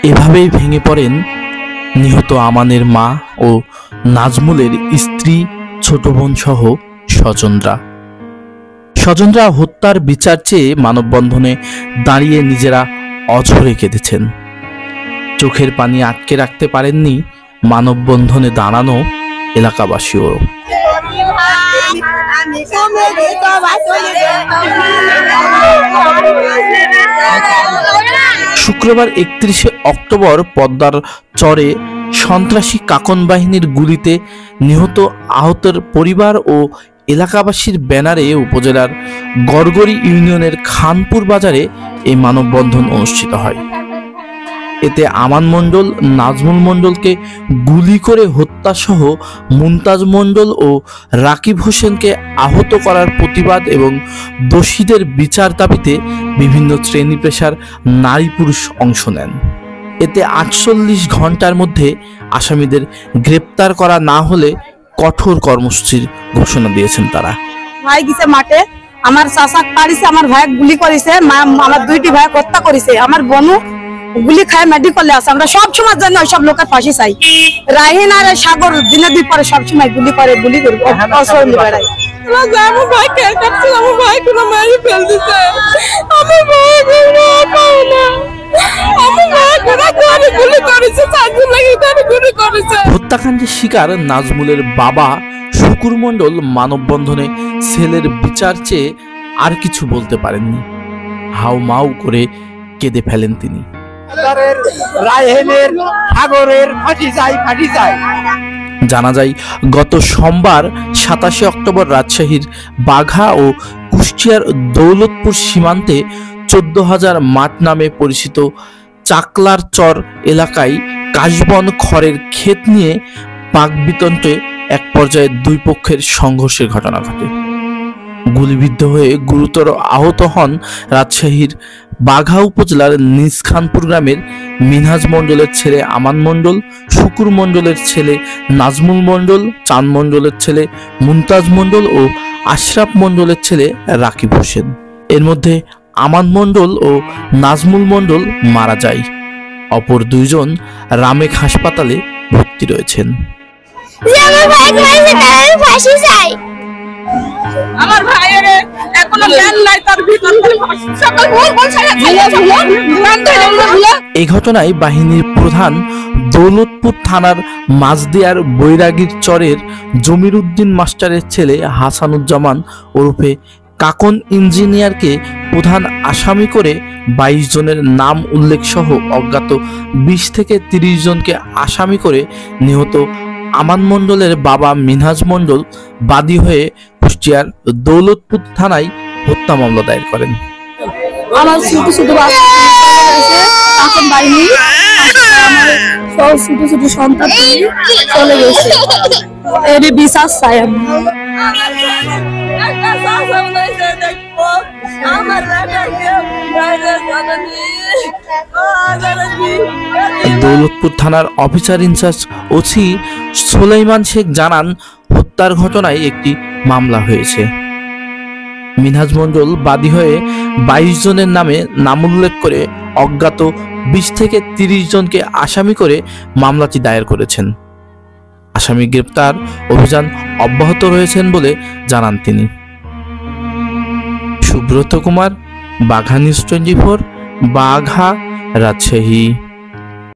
এভাবেই ভেঙে পড়েন নিহত আমানের মা ও নাজমুলের স্ত্রী, ছোট বোন সহ স্বজনরা হত্যার বিচার চেয়ে মানববন্ধনে দাঁড়িয়ে নিজেরা অঝরে কেঁদেছেন। চোখের পানি আটকে রাখতে পারেননি মানববন্ধনে দাঁড়ানো এলাকাবাসীও। শুক্রবার 31শে অক্টোবর পদ্মার চরে সন্ত্রাসী কাকন বাহিনীর গুলিতে নিহত আহতের পরিবার ও এলাকাবাসীর ব্যানারে উপজেলার গড়গড়ি ইউনিয়নের খানপুর বাজারে এই মানববন্ধন অনুষ্ঠিত হয়। এতে আমান মণ্ডল, নাজমুল মণ্ডলকে গুলি করে হত্যাসহ মুমতাজ মণ্ডল ও রাকিব হোসেনকে আহত করার প্রতিবাদ এবং দোষীদের বিচার দাবিতে বিভিন্ন শ্রেণী পেশার নারী পুরুষ অংশ নেন। এতে 48 ঘন্টার মধ্যে আসামিদের গ্রেপ্তার করা না হলে কঠোর কর্মসূচির ঘোষণা দিয়েছেন তারা। ভাই গেছে মাঠে, আমার চাচা পারিছে, আমার ভাই গুলি করেছে, আমার দুইটি ভাই হত্যা করেছে, আমার বোনও গুলি খায় মেডিকেলে আছে। আমরা সব সময় জানি ওইসব লোকের ফাঁসি চাই। রাহিন আর সাগর দিনে দুই পরে সবসময় গুলি করে বেড়ায়। আমার ভাই খেয়ে কাটছিল, আমার ভাই কোনো মারি ফেল দিছে, আমার ভাই হত্যাকাণ্ডের শিকার নাজমুলের বাবা শুকুর মণ্ডল মানববন্ধনে ছেলের বিচার চেয়ে আর কিছু বলতে পারেননি। হাউমাউ করে কেঁদে ফেলেন তিনি। জানা যায় গত সোমবার 27শে অক্টোবর রাজশাহীর বাঘা ও কুষ্টিয়ার দৌলতপুর সীমান্তে 14,000 মাঠ নামে পরিচিত চাকলার চর এলাকায় কাশবন খড়ের ক্ষেত নিয়ে বাকবিতণ্ডে এক পর্যায়ে দুই পক্ষের সংঘর্ষের ঘটনা ঘটে। গুলিবিদ্ধ হয়ে গুরুতর আহত হন রাজশাহীর বাঘা উপজেলার নিজখানপুর গ্রামের মিনহাজ মণ্ডলের ছেলে আমান মণ্ডল, শুকুর মণ্ডলের ছেলে নাজমুল মণ্ডল, চাঁদ মণ্ডলের ছেলে মুমতাজ মণ্ডল ও আশরাফ মণ্ডলের ছেলে রাকিব হোসেন। এর মধ্যে আমান মণ্ডল ও নাজমুল মণ্ডল মারা যায়। অপর দুইজন রামেক হাসপাতালে ভর্তি রয়েছেন। আমার ভাইয়ের এখনো জ্ঞান নাই, তার ভিতর সকল ভুল এই ঘটনায় বাহিনীর প্রধান দৌলতপুর থানার মাঝদিয়ার বৈরাগীর চরের জমির উদ্দিন মাস্টারের ছেলে হাসানুজ্জামান ওরফে কাকন ইঞ্জিনিয়ারকে প্রধান আসামি করে 22 জনের নাম উল্লেখ সহ অজ্ঞাত 20 থেকে 30 জনকে আসামি করে নিহত আমান মণ্ডলের বাবা মিনহাজ মণ্ডল বাদী হয়ে কুষ্টিয়ার দৌলতপুর থানায় হত্যা মামলা দায়ের করেন। আমার ছোট ছোট সন্তান চলে গেছে, এর বিশ্বাস চাই আমি। দৌলতপুর থানার officer in charge OC Sulaiman Sheikh জানান, হত্যার ঘটনায় একটি মামলা হয়েছে। মিনহাজ মণ্ডল বাদী হয়ে 22 জনের নামে নাম উল্লেখ করে অজ্ঞাত 20 থেকে 30 জনকে আসামি করে মামলাটি দায়ের করেছেন। আসামি গ্রেপ্তার অভিযান অব্যাহত রয়েছেন বলে জানান তিনি। সুব্রত কুমার, বাঘা নিউজ 24, বাঘা, রাজশাহী।